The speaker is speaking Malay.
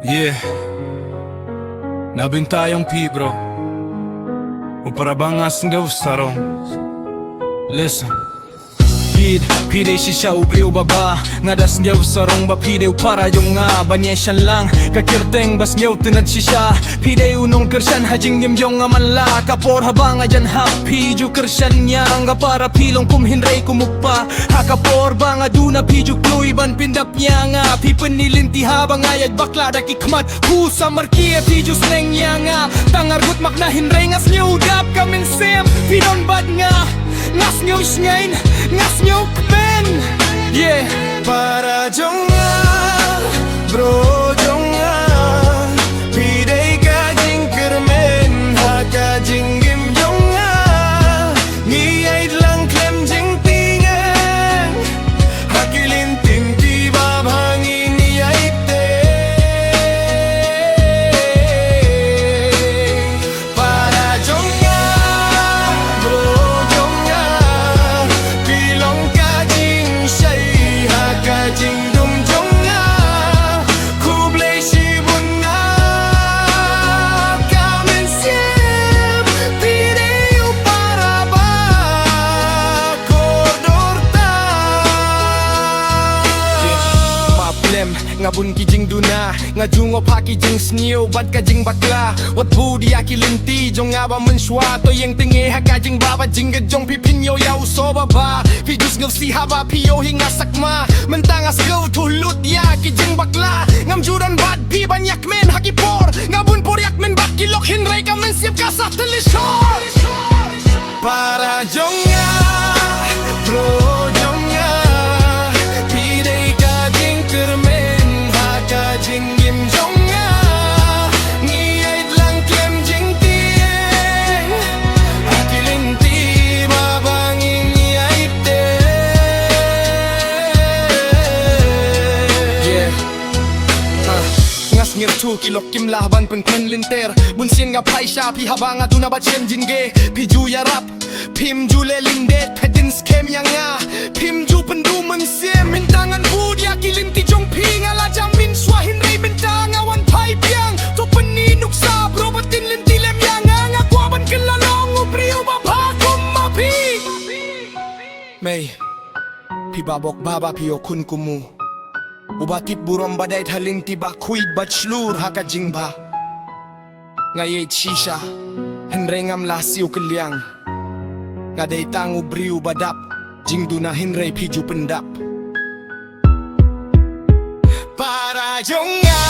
Yeah, nabintayang pi bro. O para bang asngaw sarong. Listen. Pide siya ubriw baba Ngadas nyaw sarong ba pidew para yung nga Banyesyan lang kakirteng bas nyaw tinad siya Pide unong kersyan hajing nimyong nga manla Kapor habang ajan happy ju kersyan niya Nga para pilong kumhinray kumukpa Hakapor ba nga duna pijuk kluy ban pindap niya nga Pipen nilinti habang ayad bakla dakikmat Husa markia pijus neng niya nga Tangargut makna hinray ngas nyaw dap kamin sim Pinon bad nga ngas nyaw ngayon ngas nyaw kmen Yeah para jonga bro jonga Pidey kajing kermen haka jinggim jonga Ngiyay lang klem jing tingan Hakilin tinti babhangin ngiyay te Para jonga bro Kajing dum jong nga Kublay shibun nga Kamen siem Pideyo para ba Kodor ta Maplem nga bun kijing duna Nga jungo pa kijing sniyo Bad kajing bakla Wat budi aki linti Jong nga ba menshwa To yang tingi ha kajing baba Jingga jong pipinyo yaw so baba Pijus ngaw si haba piyo hinga sakma Mentangas gaw tulut ya kijing bakla Ngam juran bad pi banyak men hakipor Ngabun poryak men bak kilok hinray ka men siap kasah telishor Para jong nga Bro jong nga Pidey kajing kermen haka jinggim jong nga Ngiyay lang klem jing tieng Hakilinti babangin ngiyay te Ngas ngir tu kilok kim laban pen pen linter Bunsin nga pai sha pi habang aduna ba chen jinge Piju yarap Pim jule lindet pedin skem yang nga Pim ju pendu mensiem Mintangan budi akilinti jong pi Ngala jamin swahin rei bintang awan pai piang Tu peninuk sa bro batin linti lem yang nga Ngakwaban kelalong ubriyo babakum mapi May Pi babok baba pi okun kumu Ubatip burom badai talinti ba kuid bat shlur haka jingba Ngayet shisha Henrengam lasiu keliang Ngadai tangu briu badap Jingdu na hinray piju pendap Para jonga